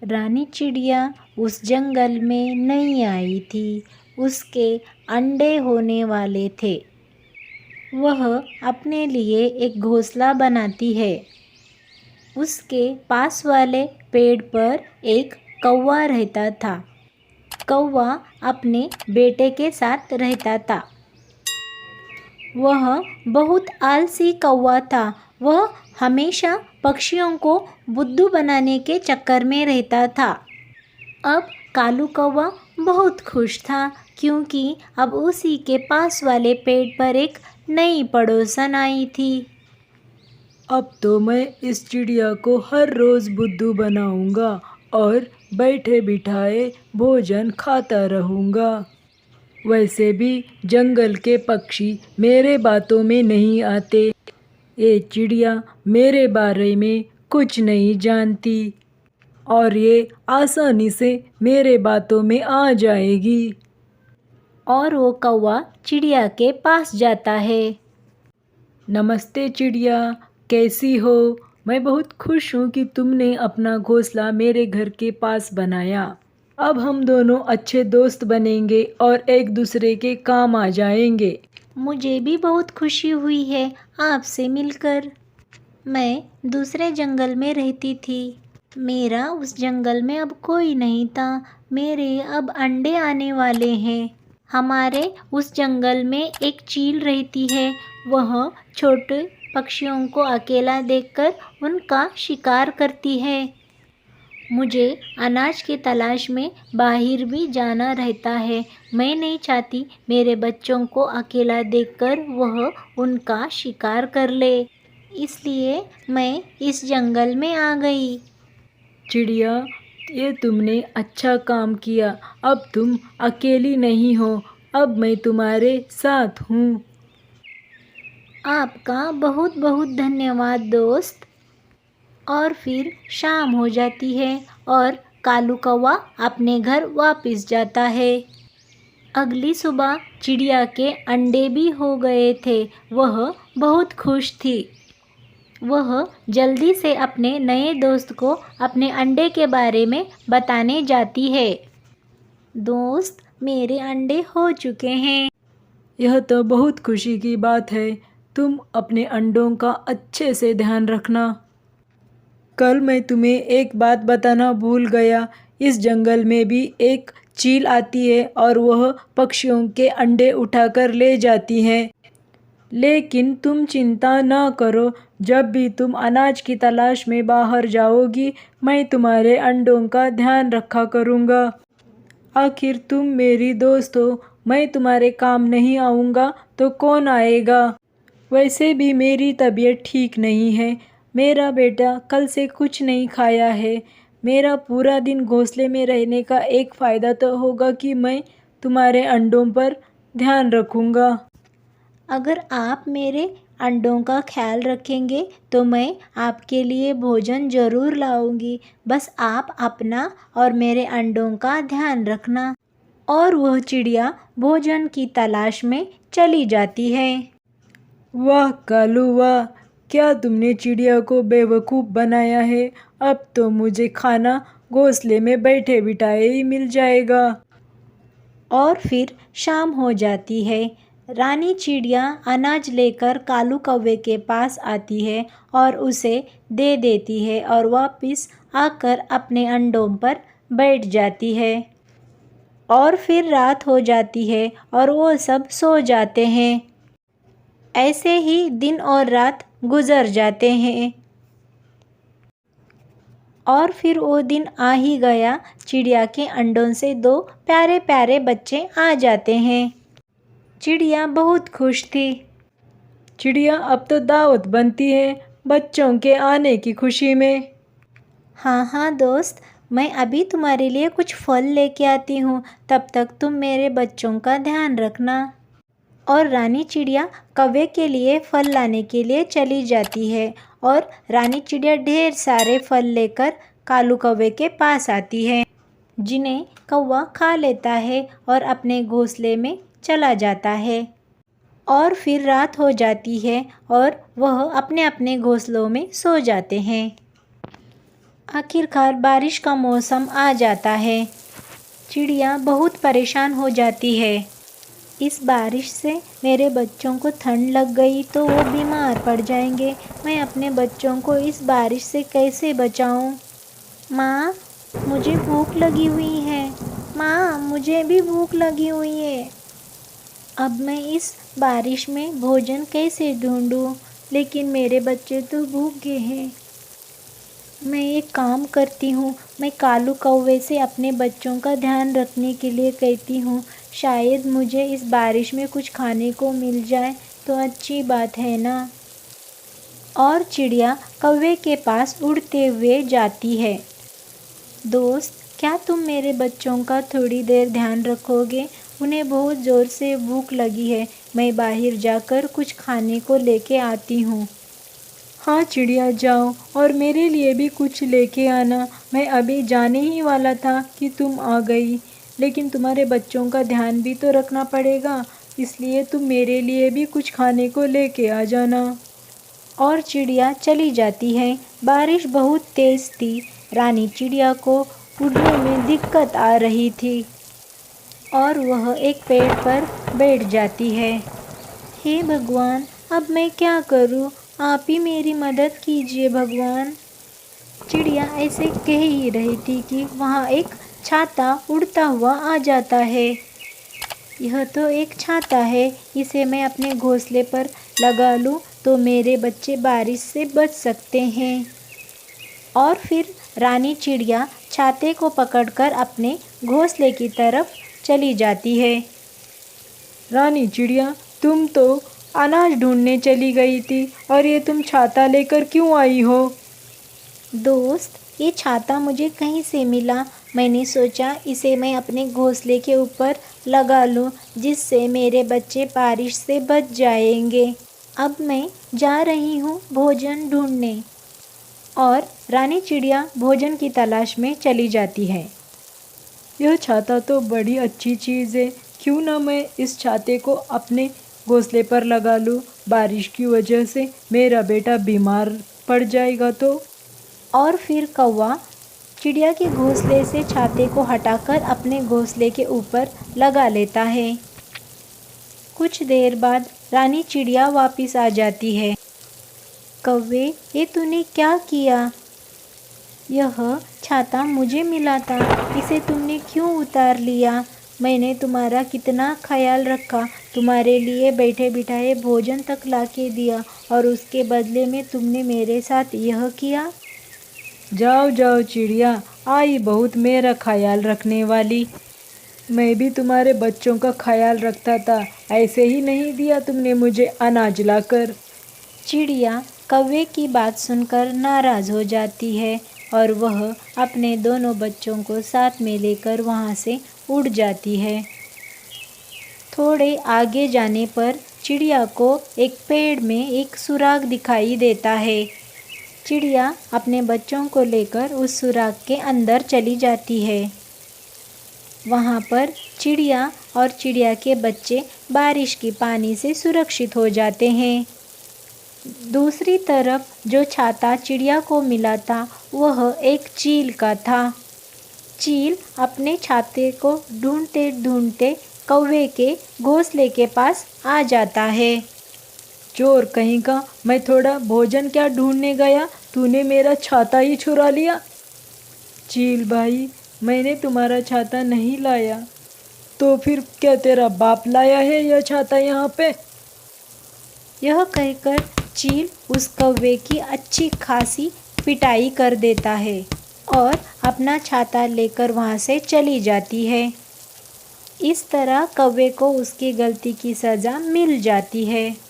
रानी चिड़िया उस जंगल में नई आई थी। उसके अंडे होने वाले थे। वह अपने लिए एक घोंसला बनाती है। उसके पास वाले पेड़ पर एक कौवा रहता था। कौवा अपने बेटे के साथ रहता था। वह बहुत आलसी कौवा था। वह हमेशा पक्षियों को बुद्धू बनाने के चक्कर में रहता था। अब कालू कौवा बहुत खुश था क्योंकि अब उसी के पास वाले पेड़ पर एक नई पड़ोसन आई थी। अब तो मैं इस चिड़िया को हर रोज़ बुद्धू बनाऊंगा और बैठे बिठाए भोजन खाता रहूंगा। वैसे भी जंगल के पक्षी मेरे बातों में नहीं आते। ये चिड़िया मेरे बारे में कुछ नहीं जानती और ये आसानी से मेरे बातों में आ जाएगी। और वो कौवा चिड़िया के पास जाता है। नमस्ते चिड़िया, कैसी हो? मैं बहुत खुश हूँ कि तुमने अपना घोंसला मेरे घर के पास बनाया। अब हम दोनों अच्छे दोस्त बनेंगे और एक दूसरे के काम आ जाएंगे। मुझे भी बहुत खुशी हुई है आपसे मिलकर। मैं दूसरे जंगल में रहती थी। मेरा उस जंगल में अब कोई नहीं था। मेरे अब अंडे आने वाले हैं। हमारे उस जंगल में एक चील रहती है। वह छोटे पक्षियों को अकेला देखकर उनका शिकार करती है। मुझे अनाज की तलाश में बाहर भी जाना रहता है। मैं नहीं चाहती मेरे बच्चों को अकेला देखकर वह उनका शिकार कर ले। इसलिए मैं इस जंगल में आ गई। चिड़िया, ये तुमने अच्छा काम किया। अब तुम अकेली नहीं हो, अब मैं तुम्हारे साथ हूँ। आपका बहुत बहुत धन्यवाद दोस्त। और फिर शाम हो जाती है और कालू कौवा अपने घर वापस जाता है। अगली सुबह चिड़िया के अंडे भी हो गए थे। वह बहुत खुश थी। वह जल्दी से अपने नए दोस्त को अपने अंडे के बारे में बताने जाती है। दोस्त, मेरे अंडे हो चुके हैं। यह तो बहुत खुशी की बात है। तुम अपने अंडों का अच्छे से ध्यान रखना। कल मैं तुम्हें एक बात बताना भूल गया। इस जंगल में भी एक चील आती है और वह पक्षियों के अंडे उठाकर ले जाती है। लेकिन तुम चिंता ना करो, जब भी तुम अनाज की तलाश में बाहर जाओगी, मैं तुम्हारे अंडों का ध्यान रखा करूँगा। आखिर तुम मेरी दोस्त हो, मैं तुम्हारे काम नहीं आऊँगा तो कौन आएगा? वैसे भी मेरी तबीयत ठीक नहीं है। मेरा बेटा कल से कुछ नहीं खाया है। मेरा पूरा दिन घोंसले में रहने का एक फ़ायदा तो होगा कि मैं तुम्हारे अंडों पर ध्यान रखूँगा। अगर आप मेरे अंडों का ख्याल रखेंगे तो मैं आपके लिए भोजन ज़रूर लाऊंगी। बस आप अपना और मेरे अंडों का ध्यान रखना। और वह चिड़िया भोजन की तलाश में चली जाती है। वाह कालू वाह, क्या तुमने चिड़िया को बेवकूफ़ बनाया है। अब तो मुझे खाना घोंसले में बैठे बिठाए ही मिल जाएगा। और फिर शाम हो जाती है। रानी चिड़िया अनाज लेकर कालू कौवे के पास आती है और उसे दे देती है और वापस आकर अपने अंडों पर बैठ जाती है। और फिर रात हो जाती है और वो सब सो जाते हैं। ऐसे ही दिन और रात गुजर जाते हैं। और फिर वो दिन आ ही गया। चिड़िया के अंडों से 2 प्यारे प्यारे बच्चे आ जाते हैं। चिड़िया बहुत खुश थी। चिड़िया, अब तो दावत बनती है बच्चों के आने की खुशी में। हाँ हाँ दोस्त, मैं अभी तुम्हारे लिए कुछ फल लेके आती हूँ। तब तक तुम मेरे बच्चों का ध्यान रखना। और रानी चिड़िया कौवे के लिए फल लाने के लिए चली जाती है। और रानी चिड़िया ढेर सारे फल लेकर कालू कौवे के पास आती है, जिन्हें कौवा खा लेता है और अपने घोंसले में चला जाता है। और फिर रात हो जाती है और वह अपने अपने घोंसलों में सो जाते हैं। आखिरकार बारिश का मौसम आ जाता है। चिड़िया बहुत परेशान हो जाती है। इस बारिश से मेरे बच्चों को ठंड लग गई तो वो बीमार पड़ जाएंगे। मैं अपने बच्चों को इस बारिश से कैसे बचाऊं? माँ, मुझे भूख लगी हुई है। माँ, मुझे भी भूख लगी हुई है। अब मैं इस बारिश में भोजन कैसे ढूंढूं? लेकिन मेरे बच्चे तो भूखे हैं। मैं एक काम करती हूँ, मैं कालू कौवे से अपने बच्चों का ध्यान रखने के लिए कहती हूँ। शायद मुझे इस बारिश में कुछ खाने को मिल जाए तो अच्छी बात है ना। और चिड़िया कौवे के पास उड़ते हुए जाती है। दोस्त, क्या तुम मेरे बच्चों का थोड़ी देर ध्यान रखोगे? उन्हें बहुत ज़ोर से भूख लगी है। मैं बाहर जाकर कुछ खाने को लेके आती हूँ। हाँ चिड़िया, जाओ और मेरे लिए भी कुछ लेके आना। मैं अभी जाने ही वाला था कि तुम आ गई, लेकिन तुम्हारे बच्चों का ध्यान भी तो रखना पड़ेगा, इसलिए तुम मेरे लिए भी कुछ खाने को लेके आ जाना। और चिड़िया चली जाती है। बारिश बहुत तेज़ थी। रानी चिड़िया को उड़ने में दिक्कत आ रही थी और वह एक पेड़ पर बैठ जाती है। हे भगवान, अब मैं क्या करूं? आप ही मेरी मदद कीजिए भगवान। चिड़िया ऐसे कह ही रही थी कि वहाँ एक छाता उड़ता हुआ आ जाता है। यह तो एक छाता है, इसे मैं अपने घोंसले पर लगा लूँ तो मेरे बच्चे बारिश से बच सकते हैं। और फिर रानी चिड़िया छाते को पकड़कर अपने घोंसले की तरफ चली जाती है। रानी चिड़िया, तुम तो अनाज ढूंढने चली गई थी और ये तुम छाता लेकर क्यों आई हो? दोस्त, ये छाता मुझे कहीं से मिला। मैंने सोचा इसे मैं अपने घोंसले के ऊपर लगा लूं, जिससे मेरे बच्चे बारिश से बच जाएंगे। अब मैं जा रही हूँ भोजन ढूंढने। और रानी चिड़िया भोजन की तलाश में चली जाती है। यह छाता तो बड़ी अच्छी चीज़ है, क्यों ना मैं इस छाते को अपने घोंसले पर लगा लूँ। बारिश की वजह से मेरा बेटा बीमार पड़ जाएगा तो। और फिर कौवा चिड़िया के घोंसले से छाते को हटाकर अपने घोंसले के ऊपर लगा लेता है। कुछ देर बाद रानी चिड़िया वापस आ जाती है। कौवे, ये तूने क्या किया? यह छाता मुझे मिला था, इसे तुमने क्यों उतार लिया? मैंने तुम्हारा कितना ख्याल रखा, तुम्हारे लिए बैठे बिठाए भोजन तक ला के दिया, और उसके बदले में तुमने मेरे साथ यह किया। जाओ जाओ चिड़िया, आई बहुत मेरा ख्याल रखने वाली। मैं भी तुम्हारे बच्चों का ख्याल रखता था, ऐसे ही नहीं दिया तुमने मुझे अनाज लाकर। चिड़िया कौवे की बात सुनकर नाराज़ हो जाती है और वह अपने दोनों बच्चों को साथ में लेकर वहाँ से उड़ जाती है। थोड़े आगे जाने पर चिड़िया को एक पेड़ में एक सुराग दिखाई देता है। चिड़िया अपने बच्चों को लेकर उस सुराग के अंदर चली जाती है। वहाँ पर चिड़िया और चिड़िया के बच्चे बारिश के पानी से सुरक्षित हो जाते हैं। दूसरी तरफ जो छाता चिड़िया को मिला था वह एक चील का था। चील अपने छाते को ढूंढते ढूंढते कौवे के घोंसले के पास आ जाता है। चोर कहीं का, मैं थोड़ा भोजन क्या ढूंढने गया, तूने मेरा छाता ही चुरा लिया। चील भाई, मैंने तुम्हारा छाता नहीं लाया, तो फिर क्या तेरा बाप लाया है यह छाता यहाँ पे? यह कहकर चील उस कौवे की अच्छी खासी पिटाई कर देता है और अपना छाता लेकर वहाँ से चली जाती है। इस तरह कौवे को उसकी गलती की सज़ा मिल जाती है।